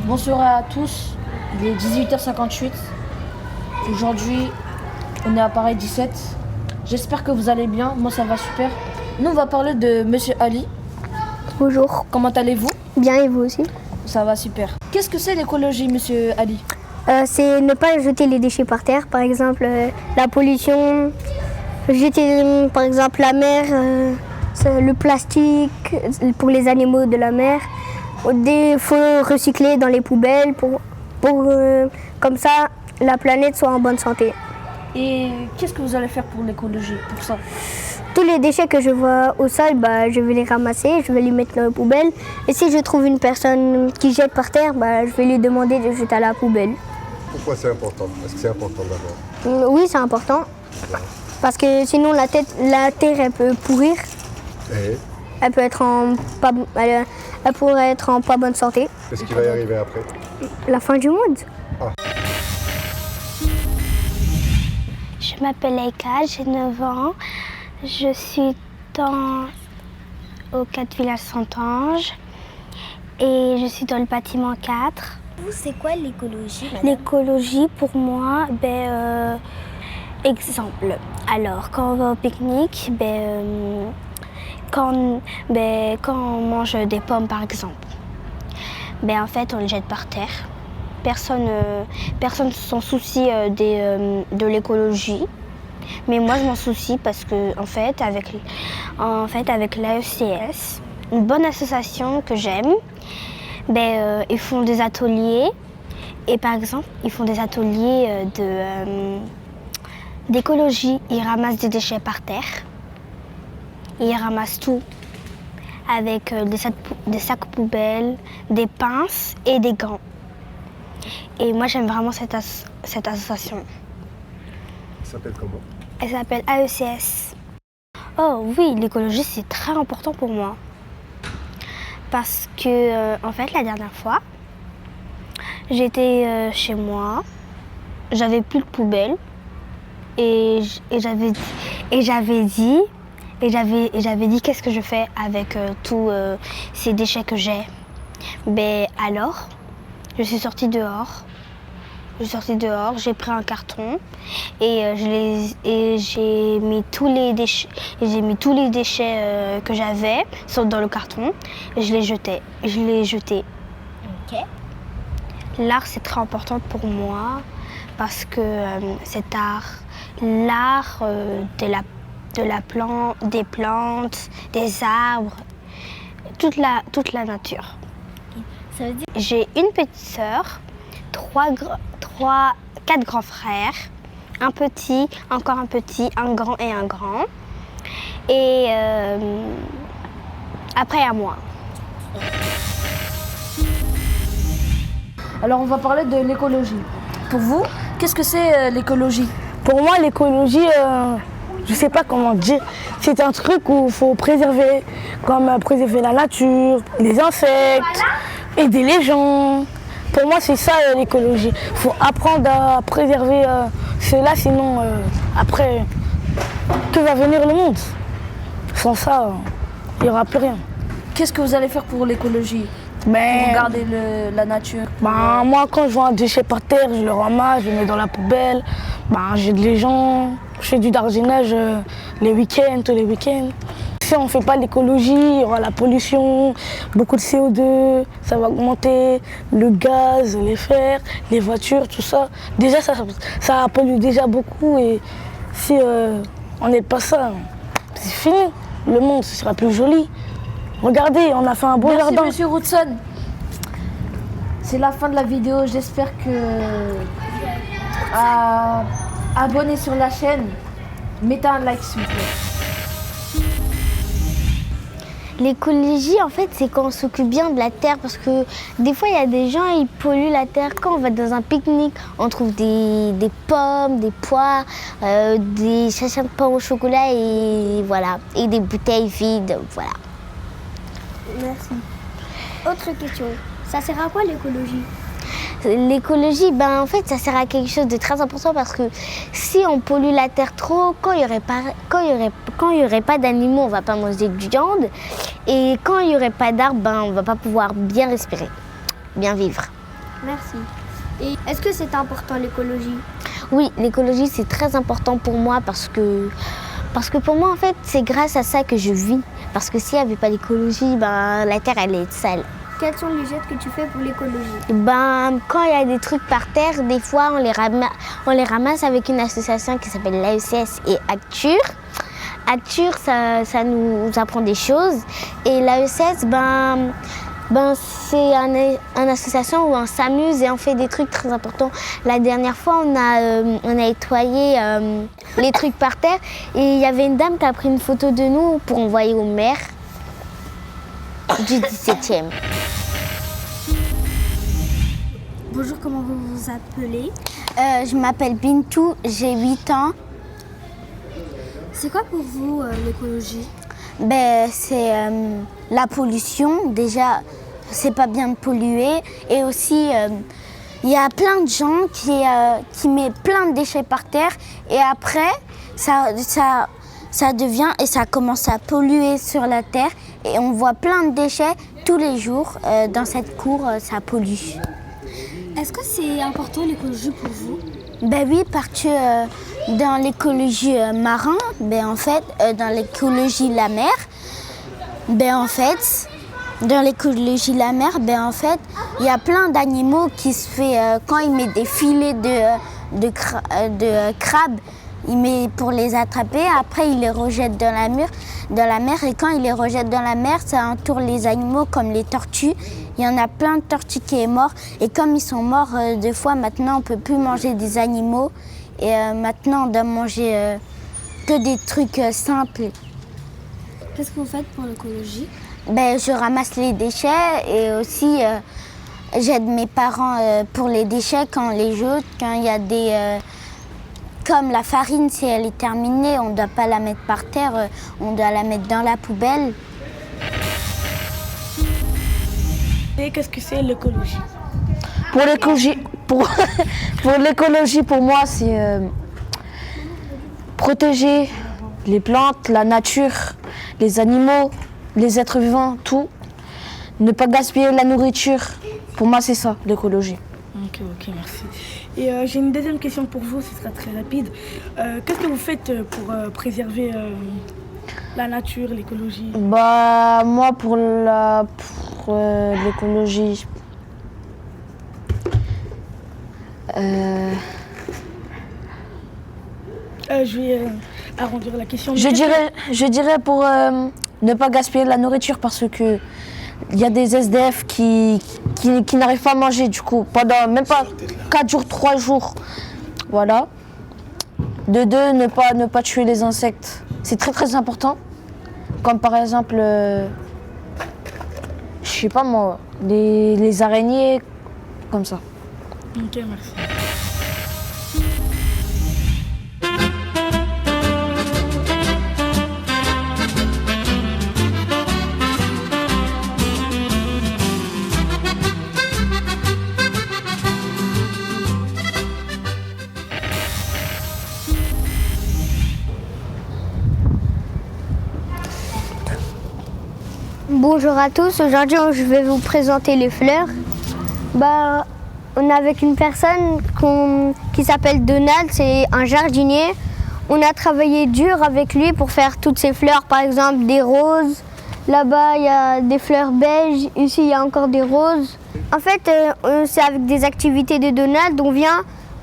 Bonsoir à tous, il est 18h58. Aujourd'hui, on est à Paris 17. J'espère que vous allez bien, moi ça va super. Nous on va parler de Monsieur Ali. Bonjour. Comment allez-vous? Bien, et vous aussi? Ça va super. Qu'est-ce que c'est l'écologie, Monsieur Ali? C'est ne pas jeter les déchets par terre, par exemple la pollution, jeter par exemple la mer, le plastique pour les animaux de la mer. Il faut recycler dans les poubelles pour comme ça la planète soit en bonne santé. Et qu'est-ce que vous allez faire pour l'écologie, pour ça? Tous les déchets que je vois au sol, je vais les ramasser, je vais les mettre dans la poubelle. Et si je trouve une personne qui jette par terre, je vais lui demander de jeter à la poubelle. Pourquoi c'est important? Est-ce que c'est important d'abord? Oui, c'est important. Parce que sinon la terre elle peut pourrir. Et Elle peut être elle pourrait être en pas bonne santé. qu'est-ce qui va y arriver après? La fin du monde. Je m'appelle Aïka, j'ai 9 ans. Je suis au 4 village Saint-Ange et je suis dans le bâtiment 4. C'est quoi l'écologie? L'écologie pour moi, exemple. Alors, quand on va au pique-nique, quand on mange des pommes par exemple, en fait on les jette par terre. Personne ne s'en soucie de l'écologie. Mais moi je m'en soucie parce que en fait avec l'AECS, une bonne association que j'aime, ils font des ateliers et par exemple ils font des ateliers d'écologie. Ils ramassent des déchets par terre, ils ramassent tout avec des sacs poubelles, des pinces et des gants. Et moi j'aime vraiment cette association. Ça s'appelle comment? Elle s'appelle AECS. Oh oui, l'écologie c'est très important pour moi. Parce que en fait la dernière fois, j'étais chez moi, j'avais plus de poubelle et j'avais dit qu'est-ce que je fais avec tous ces déchets que j'ai. Alors, je suis sortie dehors. J'ai pris un carton et j'ai mis tous les déchets. Que j'avais dans le carton et je l'ai jeté. Ok. L'art c'est très important pour moi parce que cet art, des plantes, des arbres, toute la nature. Ça veut dire... J'ai une petite sœur, 4 grands frères, un petit, encore un petit, un grand et un grand. Et après à moi. Alors on va parler de l'écologie. Pour vous, qu'est-ce que c'est l'écologie? Pour moi, l'écologie, je sais pas comment dire, c'est un truc où il faut préserver, comme préserver la nature, les insectes, aider les gens. Pour moi, c'est ça l'écologie. Il faut apprendre à préserver cela, sinon après, que va venir le monde? Sans ça, il n'y aura plus rien. Qu'est-ce que vous allez faire pour l'écologie? Pour garder la nature? Moi, quand je vois un déchet par terre, je le ramasse, je le mets dans la poubelle. J'aide les gens, je fais du jardinage tous les week-ends. Si on ne fait pas l'écologie, il y aura la pollution, beaucoup de CO2, ça va augmenter, le gaz, les fers, les voitures, tout ça. Déjà, ça pollue déjà beaucoup et si on n'aide pas ça, c'est fini. Le monde sera plus joli. Regardez, on a fait un beau jardin. Merci Monsieur Rootson. C'est la fin de la vidéo, j'espère que... abonnez sur la chaîne, mettez un like s'il vous plaît. L'écologie, en fait, c'est quand on s'occupe bien de la terre parce que des fois, il y a des gens, ils polluent la terre. Quand on va dans un pique-nique, on trouve des pommes, des poires, des sachets de pain au chocolat et voilà, et des bouteilles vides, voilà. Merci. Autre question. Ça sert à quoi l'écologie? L'écologie, en fait, ça sert à quelque chose de très important parce que si on pollue la terre trop, quand il y aurait pas d'animaux, on va pas manger de viande. Et quand il y aurait pas d'arbres, on va pas pouvoir bien respirer, bien vivre. Merci. Et est-ce que c'est important l'écologie? Oui, l'écologie c'est très important pour moi parce que pour moi en fait c'est grâce à ça que je vis. Parce que s'il n'y avait pas l'écologie, la terre elle est sale. Quels sont les gestes que tu fais pour l'écologie? Quand il y a des trucs par terre, des fois on les ramasse avec une association qui s'appelle l'AECS et Acture. Acture, ça nous apprend des choses. Et l'AECS, c'est une association où on s'amuse et on fait des trucs très importants. La dernière fois, on a nettoyé les trucs par terre et il y avait une dame qui a pris une photo de nous pour envoyer au maire du 17e. Bonjour, comment vous vous appelez? Je m'appelle Bintou, j'ai 8 ans. C'est quoi pour vous l'écologie? C'est la pollution. Déjà, c'est pas bien de polluer. Et aussi, il y a plein de gens qui mettent plein de déchets par terre. Et après, ça devient et ça commence à polluer sur la terre. Et on voit plein de déchets tous les jours. Dans cette cour, ça pollue. Est-ce que c'est important l'écologie pour vous? Oui, parce que dans l'écologie marin, dans l'écologie de la mer, dans l'écologie de la mer, il y a plein d'animaux qui se fait quand ils mettent des filets de crabes, il met pour les attraper, après il les rejette dans la mer, et quand il les rejette dans la mer, ça entoure les animaux comme les tortues. Il y en a plein de tortues qui sont mortes, et comme ils sont morts deux fois, maintenant on ne peut plus manger des animaux, et maintenant on doit manger que des trucs simples. Qu'est-ce que vous faites pour l'écologie? Je ramasse les déchets et aussi j'aide mes parents pour les déchets quand on les jette, quand il y a des... Comme la farine, si elle est terminée, on ne doit pas la mettre par terre, on doit la mettre dans la poubelle. Et qu'est-ce que c'est l'écologie? Pour l'écologie, pour moi, c'est protéger les plantes, la nature, les animaux, les êtres vivants, tout. Ne pas gaspiller la nourriture. Pour moi, c'est ça, l'écologie. Ok, merci. Et j'ai une deuxième question pour vous, ce sera très rapide. Qu'est-ce que vous faites pour préserver la nature, l'écologie? Moi, pour l'écologie, Je vais arrondir la question. je dirais pour ne pas gaspiller la nourriture parce que il y a des SDF qui n'arrivent pas à manger du coup pendant même pas 4 jours, 3 jours. Voilà. De deux, ne pas tuer les insectes. C'est très très important. Comme par exemple, je sais pas moi, les araignées, comme ça. Ok, merci. Bonjour à tous, aujourd'hui je vais vous présenter les fleurs. On est avec une personne qui s'appelle Donald, c'est un jardinier. On a travaillé dur avec lui pour faire toutes ces fleurs, par exemple des roses. Là-bas il y a des fleurs beiges, ici il y a encore des roses. En fait c'est avec des activités de Donald,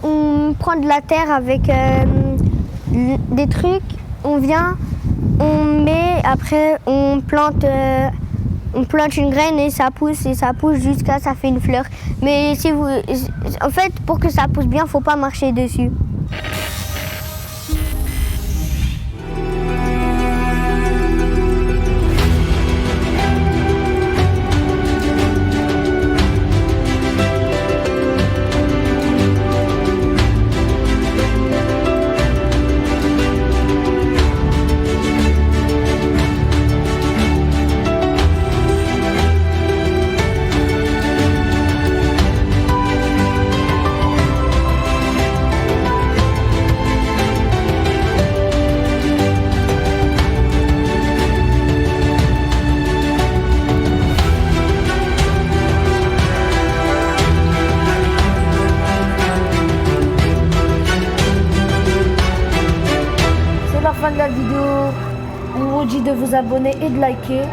on prend de la terre avec des trucs, on met, après on plante une graine et ça pousse jusqu'à ça fait une fleur. Mais en fait, pour que ça pousse bien, faut pas marcher dessus. la fin de la vidéo. On vous dit de vous abonner et de liker.